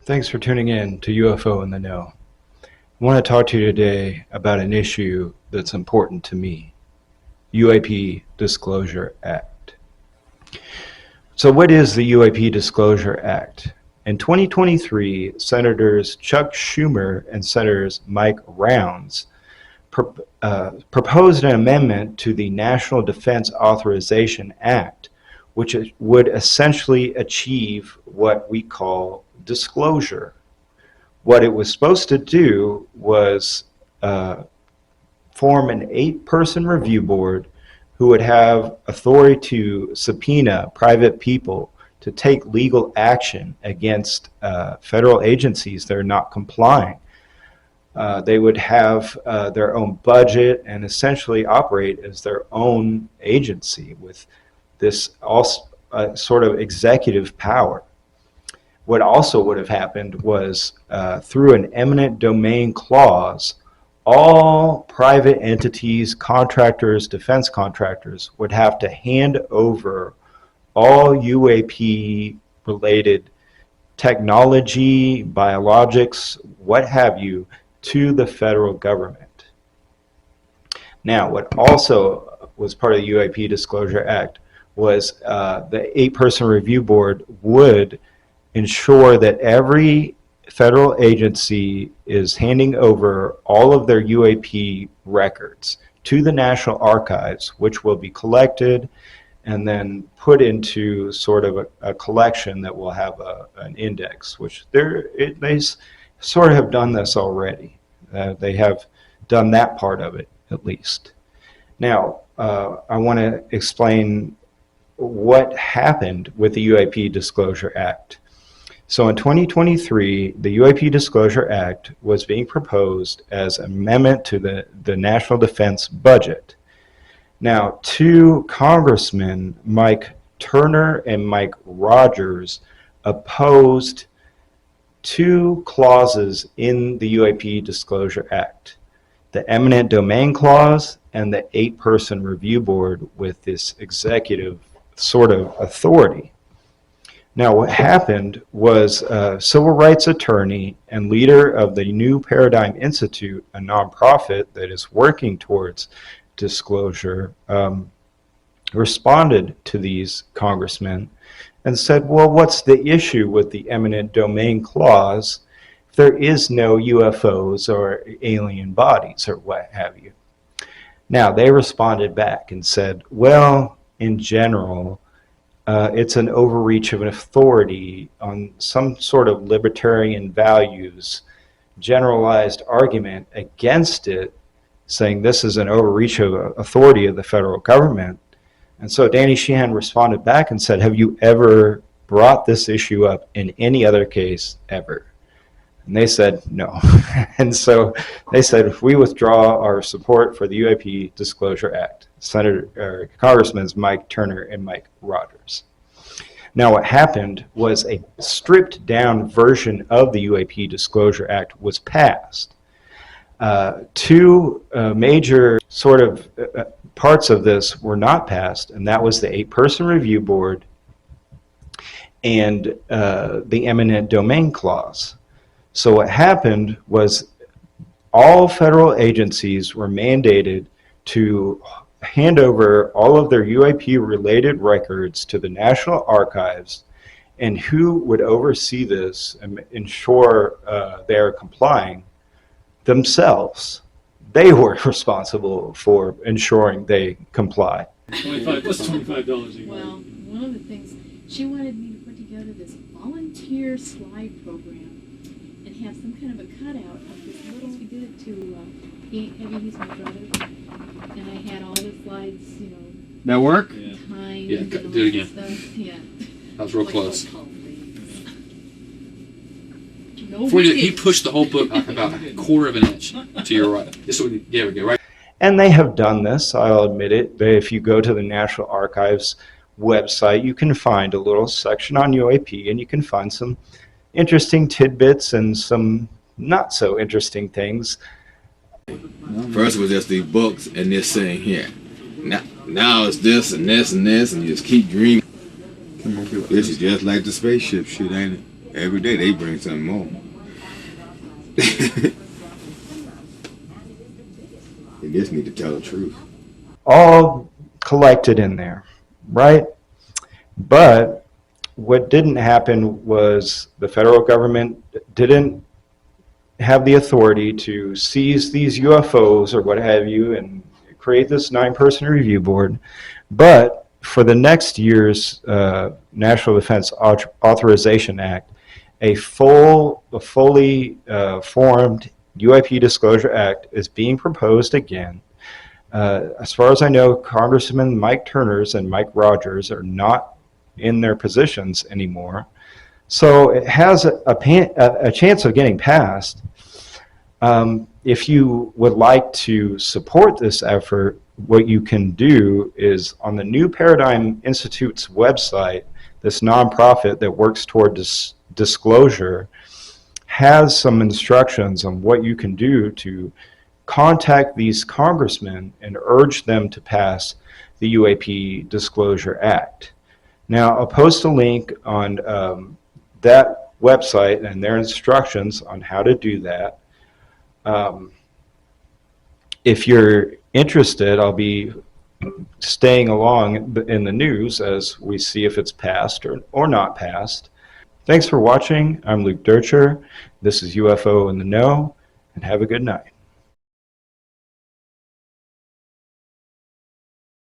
Thanks for tuning in to UFO in the Know. I want to talk to you today about an issue that's important to me, UAP Disclosure Act. So what is the UAP Disclosure Act? In 2023, Senators Chuck Schumer and Senators Mike Rounds proposed an amendment to the National Defense Authorization Act, which would essentially achieve what we call disclosure. What it was supposed to do was form an 8-person review board who would have authority to subpoena private people to take legal action against federal agencies that are not complying. They would have their own budget and essentially operate as their own agency with this sort of executive power. What also would have happened was through an eminent domain clause, all private entities, contractors, defense contractors would have to hand over all UAP related technology, biologics, what have you, to the federal government. Now, what also was part of the UAP Disclosure Act was the 8-person review board would ensure that every federal agency is handing over all of their UAP records to the National Archives, which will be collected and then put into sort of a collection that will have an index, which they sort of have done this already. They have done that part of it, at least. Now, I want to explain what happened with the UAP Disclosure Act. So in 2023, the UAP Disclosure Act was being proposed as an amendment to the National Defense Budget. Now, 2 congressmen, Mike Turner and Mike Rogers, opposed 2 clauses in the UAP Disclosure Act, the eminent domain clause and the 8-person review board with this executive sort of authority. Now, what happened was a civil rights attorney and leader of the New Paradigm Institute, a nonprofit that is working towards disclosure, responded to these congressmen and said, well, what's the issue with the eminent domain clause if there is no UFOs or alien bodies or what have you? Now, they responded back and said, well, in general, it's an overreach of an authority on some sort of libertarian values, generalized argument against it, saying this is an overreach of authority of the federal government. And so Danny Sheehan responded back and said, have you ever brought this issue up in any other case ever? And they said no. And so they said, we withdraw our support for the UAP Disclosure Act. Congressmen Mike Turner and Mike Rogers. Now, what happened was a stripped down version of the UAP Disclosure Act was passed. 2 major sort of parts of this were not passed, and that was the 8-person review board and the eminent domain clause. So what happened was all federal agencies were mandated to hand over all of their UAP-related records to the National Archives, and who would oversee this and ensure they are complying? Themselves. They were responsible for ensuring they comply. That's $25 a year. Well, one of the things, she wanted me to put together this volunteer slide program and have some kind of a cutout of this little, we did it to, he's my brother, and I had all the slides, you know. That work? Yeah. Timed Yeah, and do all it that again. stuff. Yeah. That was real close. No, Before he pushed the whole book about a quarter of an inch to your right. There we go, right? And they have done this, I'll admit it. If you go to the National Archives website, you can find a little section on UAP, and you can find some interesting tidbits and some not so interesting things. First it was just these books and this thing here. Now it's this and this and this, and you just keep dreaming. This is just like the spaceship shit, ain't it? Every day they bring something more. They just need to tell the truth. All collected in there, right? But what didn't happen was the federal government didn't have the authority to seize these UFOs or what have you and create this 9-person review board. But for the next year's National Defense Authorization Act, a fully formed UAP Disclosure Act is being proposed again. As far as I know, Congressman Mike Turners and Mike Rogers are not in their positions anymore. So it has a chance of getting passed. If you would like to support this effort, what you can do is on the New Paradigm Institute's website, this nonprofit that works toward disclosure has some instructions on what you can do to contact these congressmen and urge them to pass the UAP Disclosure Act. Now, I'll post a link on that website and their instructions on how to do that. If you're interested, I'll be staying along in the news as we see if it's passed or not passed. Thanks for watching. I'm Luke Dercher. This is UFO in the Know, and have a good night.